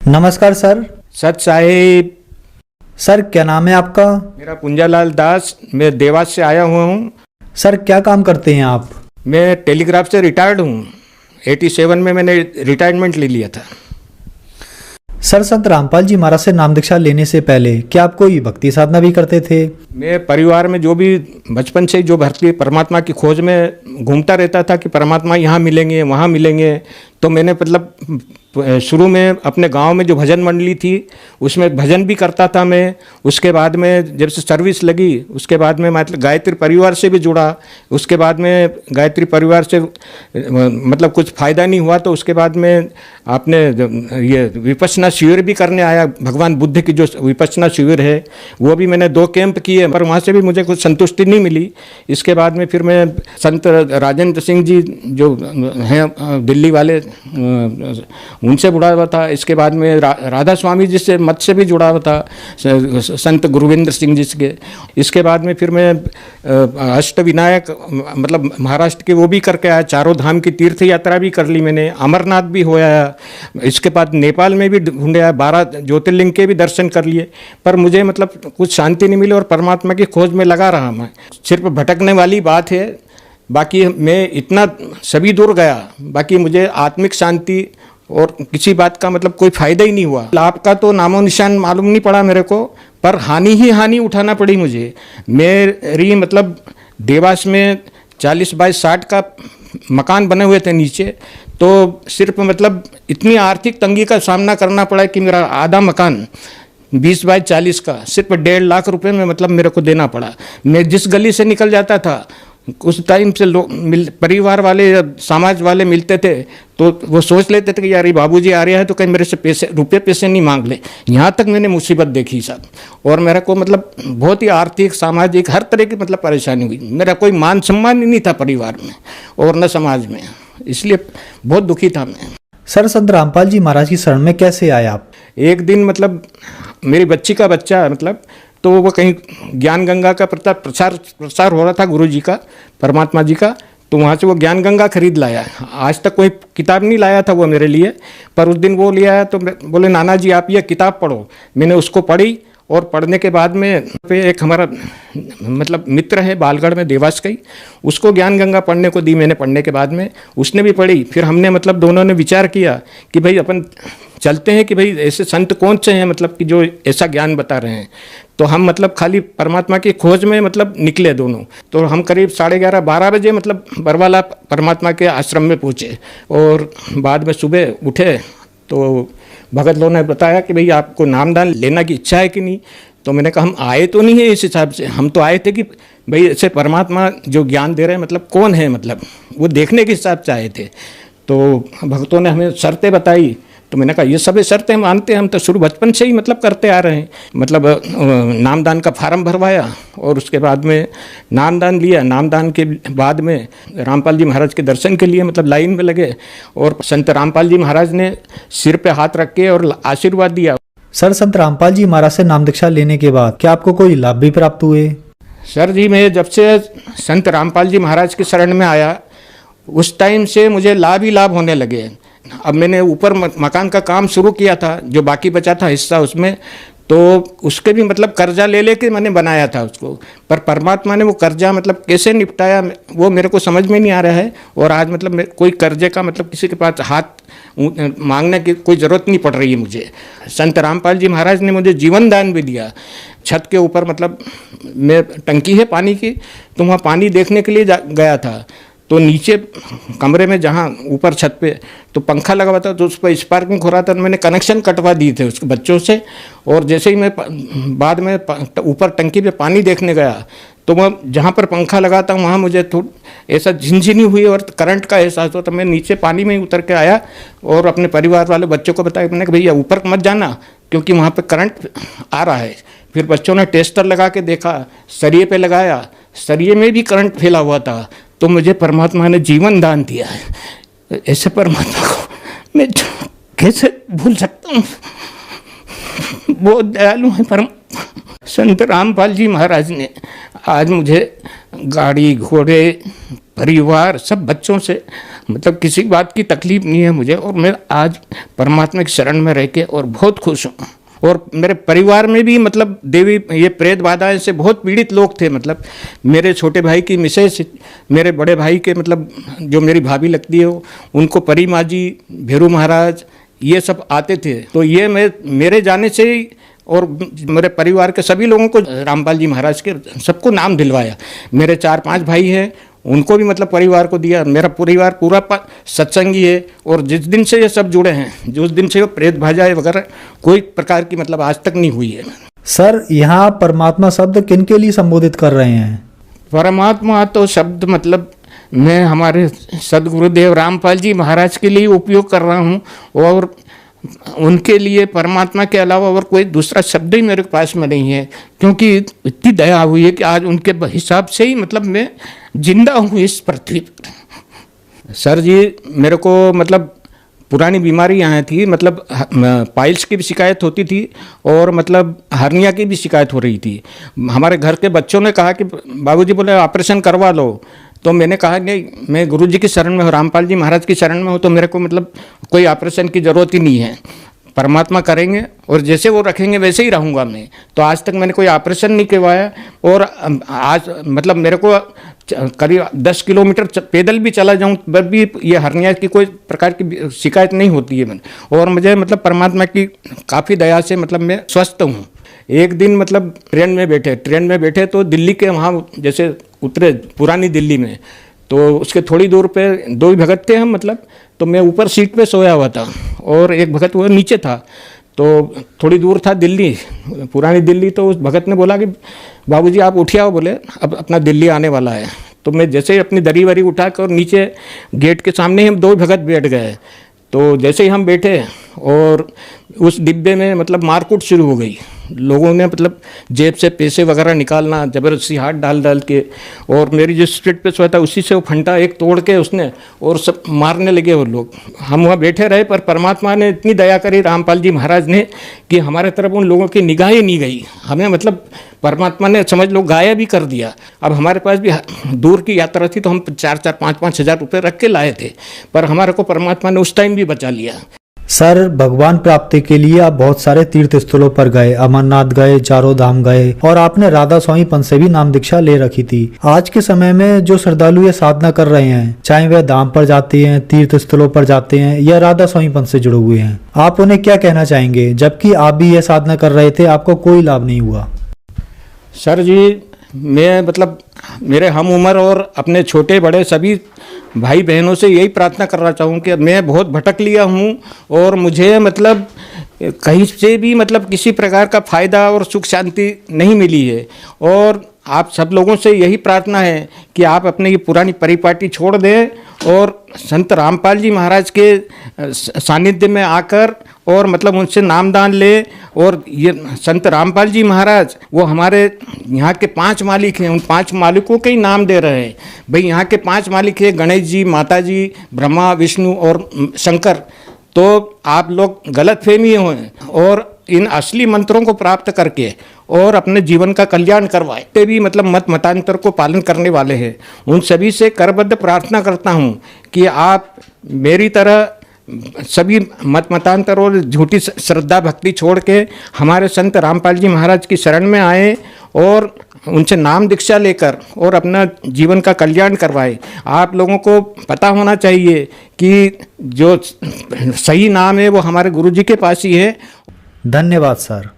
नमस्कार सर। सत साहिब। सर क्या नाम है आपका? मेरा पुंजालाल दास, मैं देवास से आया हुआ हूँ। सर क्या काम करते हैं आप? मैं टेलीग्राफ से रिटायर्ड हूँ। 87 में मैंने रिटायरमेंट ले लिया था। सर संत रामपाल जी महाराज से नाम दीक्षा लेने से पहले क्या आप कोई भक्ति साधना भी करते थे? मैं परिवार में जो भी बचपन से जो भक्ति परमात्मा की खोज में घूमता रहता था कि परमात्मा यहाँ मिलेंगे वहाँ मिलेंगे। तो मैंने मतलब शुरू में अपने गांव में जो भजन मंडली थी उसमें भजन भी करता था मैं। उसके बाद में जब से सर्विस लगी उसके बाद में मतलब गायत्री परिवार से भी जुड़ा। उसके बाद में गायत्री परिवार से मतलब कुछ फ़ायदा नहीं हुआ तो उसके बाद में आपने ये विपश्यना शिविर भी करने आया। भगवान बुद्ध की जो विपश्यना शिविर है वो भी मैंने 2 कैंप किए पर वहाँ से भी मुझे कुछ संतुष्टि नहीं मिली। इसके बाद में फिर मैं संत राजेंद्र सिंह जी जो हैं दिल्ली वाले उनसे जुड़ा हुआ था। इसके बाद में राधा स्वामी जी से मत से भी जुड़ा हुआ था, संत गुरुविंद्र सिंह जी के। इसके बाद में फिर मैं अष्टविनायक मतलब महाराष्ट्र के वो भी करके आया। चारों धाम की तीर्थ यात्रा भी कर ली मैंने, अमरनाथ भी हो आया। इसके बाद नेपाल में भी ढूंढे आया, 12 ज्योतिर्लिंग के भी दर्शन कर लिए। पर मुझे मतलब कुछ शांति नहीं मिली और परमात्मा की खोज में लगा रहा मैं। सिर्फ भटकने वाली बात है, बाकी मैं इतना सभी दूर गया, बाकी मुझे आत्मिक शांति और किसी बात का मतलब कोई फायदा ही नहीं हुआ। लाभ का तो नामो निशान मालूम नहीं पड़ा मेरे को, पर हानि ही हानि उठाना पड़ी मुझे। मेरी मतलब देवास में 40 बाय 60 का मकान बने हुए थे नीचे, तो सिर्फ मतलब इतनी आर्थिक तंगी का सामना करना पड़ा कि मेरा आधा मकान 20 बाय 40 का सिर्फ 1.5 लाख रुपए में मतलब मेरे को देना पड़ा। मैं जिस गली से निकल जाता था उस टाइम से लोग परिवार वाले समाज वाले मिलते थे तो वो सोच लेते थे कि यार ये बाबूजी आ रहा है तो कहीं मेरे से रुपये पैसे नहीं मांग ले। यहाँ तक मैंने मुसीबत देखी साहब, और मेरा को मतलब बहुत ही आर्थिक सामाजिक हर तरह की मतलब परेशानी हुई। मेरा कोई मान सम्मान ही नहीं था परिवार में और न समाज में, इसलिए बहुत दुखी था मैं। सर संत रामपाल जी महाराज की शरण में कैसे आए आप? एक दिन मतलब मेरी बच्ची का बच्चा मतलब तो वो कहीं ज्ञान गंगा का प्रसार हो रहा था गुरु जी का, परमात्मा जी का, तो वहाँ से वो ज्ञान गंगा खरीद लाया। आज तक कोई किताब नहीं लाया था वो मेरे लिए, पर उस दिन वो लिया है तो बोले नाना जी आप ये किताब पढ़ो। मैंने उसको पढ़ी और पढ़ने के बाद में एक हमारा मतलब मित्र है बालगढ़ में देवास का ही, उसको ज्ञान गंगा पढ़ने को दी मैंने। पढ़ने के बाद में उसने भी पढ़ी, फिर हमने मतलब दोनों ने विचार किया कि भाई अपन चलते हैं कि भाई ऐसे संत कौन से हैं मतलब कि जो ऐसा ज्ञान बता रहे हैं। तो हम मतलब खाली परमात्मा की खोज में मतलब निकले दोनों। तो हम करीब 11:30-12 बजे मतलब बरवाला परमात्मा के आश्रम में पहुँचे और बाद में सुबह उठे तो भगत लोगों ने बताया कि भाई आपको नामदान लेना की इच्छा है कि नहीं। तो मैंने कहा हम आए तो नहीं है इस हिसाब से, हम तो आए थे कि भाई ऐसे परमात्मा जो ज्ञान दे रहे हैं मतलब कौन है, मतलब वो देखने के हिसाब से आए थे। तो भक्तों ने हमें शर्तें बताई, तो मैंने कहा ये सब शर्तें मानते हैं, हम तो शुरू बचपन से ही मतलब करते आ रहे हैं। मतलब नामदान का फार्म भरवाया और उसके बाद में नामदान लिया। नामदान के बाद में रामपाल जी महाराज के दर्शन के लिए मतलब लाइन में लगे और संत रामपाल जी महाराज ने सिर पे हाथ रख के और आशीर्वाद दिया। सर संत रामपाल जी महाराज से नाम दीक्षा लेने के बाद क्या आपको कोई लाभ भी प्राप्त हुए? सर जी मैं जब से संत रामपाल जी महाराज की शरण में आया उस टाइम से मुझे लाभ ही लाभ होने लगे। अब मैंने ऊपर मकान का काम शुरू किया था, जो बाकी बचा था हिस्सा उसमें, तो उसके भी मतलब कर्जा ले लेके मैंने बनाया था उसको, पर परमात्मा ने वो कर्जा मतलब कैसे निपटाया वो मेरे को समझ में नहीं आ रहा है। और आज मतलब कोई कर्जे का मतलब किसी के पास हाथ मांगने की कोई ज़रूरत नहीं पड़ रही है मुझे। संत रामपाल जी महाराज ने मुझे जीवन दान भी दिया। छत के ऊपर मतलब मैं टंकी है पानी की, तो वहाँ पानी देखने के लिए गया था, तो नीचे कमरे में जहाँ ऊपर छत पे तो पंखा लगा हुआ था, तो उस पर स्पार्किंग हो रहा था। मैंने कनेक्शन कटवा दिए थे उसके बच्चों से, और जैसे ही मैं बाद में ऊपर टंकी पे पानी देखने गया तो वह जहाँ पर पंखा लगा था वहाँ मुझे थोड़ा ऐसा झिनझिनी हुई और करंट का एहसास हुआ। तो मैं नीचे पानी में ही उतर के आया और अपने परिवार वाले बच्चों को बताया, मैंने कहा भैया ऊपर मत जाना क्योंकि वहाँ पर करंट आ रहा है। फिर बच्चों ने टेस्टर लगा के देखा, सरिये पे लगाया, सरिये में भी करंट फैला हुआ था। तो मुझे परमात्मा ने जीवन दान दिया है। ऐसे परमात्मा को मैं कैसे भूल सकता हूँ, बहुत दयालु है परमात्मा। संत रामपाल जी महाराज ने आज मुझे गाड़ी घोड़े परिवार सब बच्चों से मतलब किसी बात की तकलीफ नहीं है मुझे, और मैं आज परमात्मा की शरण में रह के और बहुत खुश हूँ। और मेरे परिवार में भी मतलब देवी ये प्रेत बाधाएं से बहुत पीड़ित लोग थे। मतलब मेरे छोटे भाई की मिसेस, मेरे बड़े भाई के मतलब जो मेरी भाभी लगती है उनको परी माँ जी, भेरू महाराज, ये सब आते थे। तो ये मेरे जाने से ही और मेरे परिवार के सभी लोगों को रामपाल जी महाराज के सबको नाम दिलवाया। मेरे 4-5 भाई हैं, उनको भी मतलब परिवार को दिया। मेरा परिवार पूरा सत्संगी है, और जिस दिन से ये सब जुड़े हैं, जिस दिन से वो प्रेत भाजाएं वगैरह कोई प्रकार की मतलब आज तक नहीं हुई है। सर, यहाँ आप परमात्मा शब्द किन के लिए संबोधित कर रहे हैं? परमात्मा तो शब्द मतलब मैं हमारे सदगुरुदेव रामपाल जी महाराज के लिए उपयोग कर रहा हूँ, और उनके लिए परमात्मा के अलावा और कोई दूसरा शब्द ही मेरे पास में नहीं है, क्योंकि इतनी दया हुई है कि आज उनके हिसाब से ही मतलब मैं जिंदा हूँ इस पृथ्वी पर। सर जी, मेरे को मतलब पुरानी बीमारियाँ थी, मतलब पाइल्स की भी शिकायत होती थी, और मतलब हर्निया की भी शिकायत हो रही थी। हमारे घर के बच्चों ने कहा कि बाबूजी बोले ऑपरेशन करवा लो, तो मैंने कहा नहीं, मैं गुरुजी की शरण में हूँ, रामपाल जी महाराज की शरण में हूँ, तो मेरे को मतलब कोई ऑपरेशन की ज़रूरत ही नहीं है। परमात्मा करेंगे और जैसे वो रखेंगे वैसे ही रहूँगा मैं। तो आज तक मैंने कोई ऑपरेशन नहीं करवाया, और आज मतलब मेरे को करीब 10 किलोमीटर पैदल भी चला जाऊं पर भी ये हर्निया की कोई प्रकार की शिकायत नहीं होती है मैंने। और मुझे मतलब परमात्मा की काफ़ी दया से मतलब मैं स्वस्थ हूँ। एक दिन मतलब ट्रेन में बैठे तो दिल्ली के वहाँ जैसे उतरे पुरानी दिल्ली में, तो उसके थोड़ी दूर पे 2 भगत थे हम मतलब, तो मैं ऊपर सीट पे सोया हुआ था और एक भगत वो नीचे था। तो थोड़ी दूर था दिल्ली, पुरानी दिल्ली। तो उस भगत ने बोला कि बाबूजी आप उठिए आओ, बोले अब अपना दिल्ली आने वाला है। तो मैं जैसे ही अपनी दरी वरी उठा कर नीचे गेट के सामने ही हम 2 भगत बैठ गए। तो जैसे ही हम बैठे और उस डिब्बे में मतलब मारकूट शुरू हो गई। लोगों ने मतलब जेब से पैसे वगैरह निकालना, ज़बरदस्ती हाथ डाल के, और मेरी जिस सीट पे सोया था उसी से वो फंटा एक तोड़ के उसने और सब मारने लगे वो लोग। हम वहाँ बैठे रहे, पर परमात्मा ने इतनी दया करी रामपाल जी महाराज ने कि हमारे तरफ उन लोगों की निगाह ही नहीं गई। हमें मतलब परमात्मा ने समझ लो गायब भी कर दिया। अब हमारे पास भी दूर की यात्रा थी, तो हम 4-4, 5-5 हज़ार रुपये रख के लाए थे, पर हमारे को परमात्मा ने उस टाइम भी बचा लिया। सर, भगवान प्राप्ति के लिए आप बहुत सारे तीर्थ स्थलों पर गए, अमरनाथ गए, चारों धाम गए, और आपने राधा स्वामी पंथ से भी नाम दीक्षा ले रखी थी। आज के समय में जो श्रद्धालु ये साधना कर रहे हैं, चाहे वह धाम पर जाते हैं, तीर्थ स्थलों पर जाते हैं, या राधा स्वामी पंथ से जुड़े हुए हैं, आप उन्हें क्या कहना चाहेंगे? जबकि आप भी यह साधना कर रहे थे, आपको कोई लाभ नहीं हुआ। सर जी, मैं मतलब मेरे हम उम्र और अपने छोटे बड़े सभी भाई बहनों से यही प्रार्थना करना चाहूँ कि मैं बहुत भटक लिया हूँ, और मुझे मतलब कहीं से भी मतलब किसी प्रकार का फ़ायदा और सुख शांति नहीं मिली है। और आप सब लोगों से यही प्रार्थना है कि आप अपने ये पुरानी परिपाटी छोड़ दें और संत रामपाल जी महाराज के सानिध्य में आकर और मतलब उनसे नामदान ले। और ये संत रामपाल जी महाराज वो हमारे यहाँ के 5 मालिक हैं, उन 5 मालिकों के ही नाम दे रहे हैं। भाई यहाँ के 5 मालिक हैं गणेश जी, माता जी, ब्रह्मा, विष्णु और शंकर। तो आप लोग गलत फहमी हैं और इन असली मंत्रों को प्राप्त करके और अपने जीवन का कल्याण करवाए। ते भी मतलब मत मतांतर को पालन करने वाले हैं, उन सभी से करबद्ध प्रार्थना करता हूँ कि आप मेरी तरह सभी मत मतांतर और झूठी श्रद्धा भक्ति छोड़ के हमारे संत रामपाल जी महाराज की शरण में आए और उनसे नाम दीक्षा लेकर और अपना जीवन का कल्याण करवाए। आप लोगों को पता होना चाहिए कि जो सही नाम है वो हमारे गुरुजी के पास ही है। धन्यवाद सर।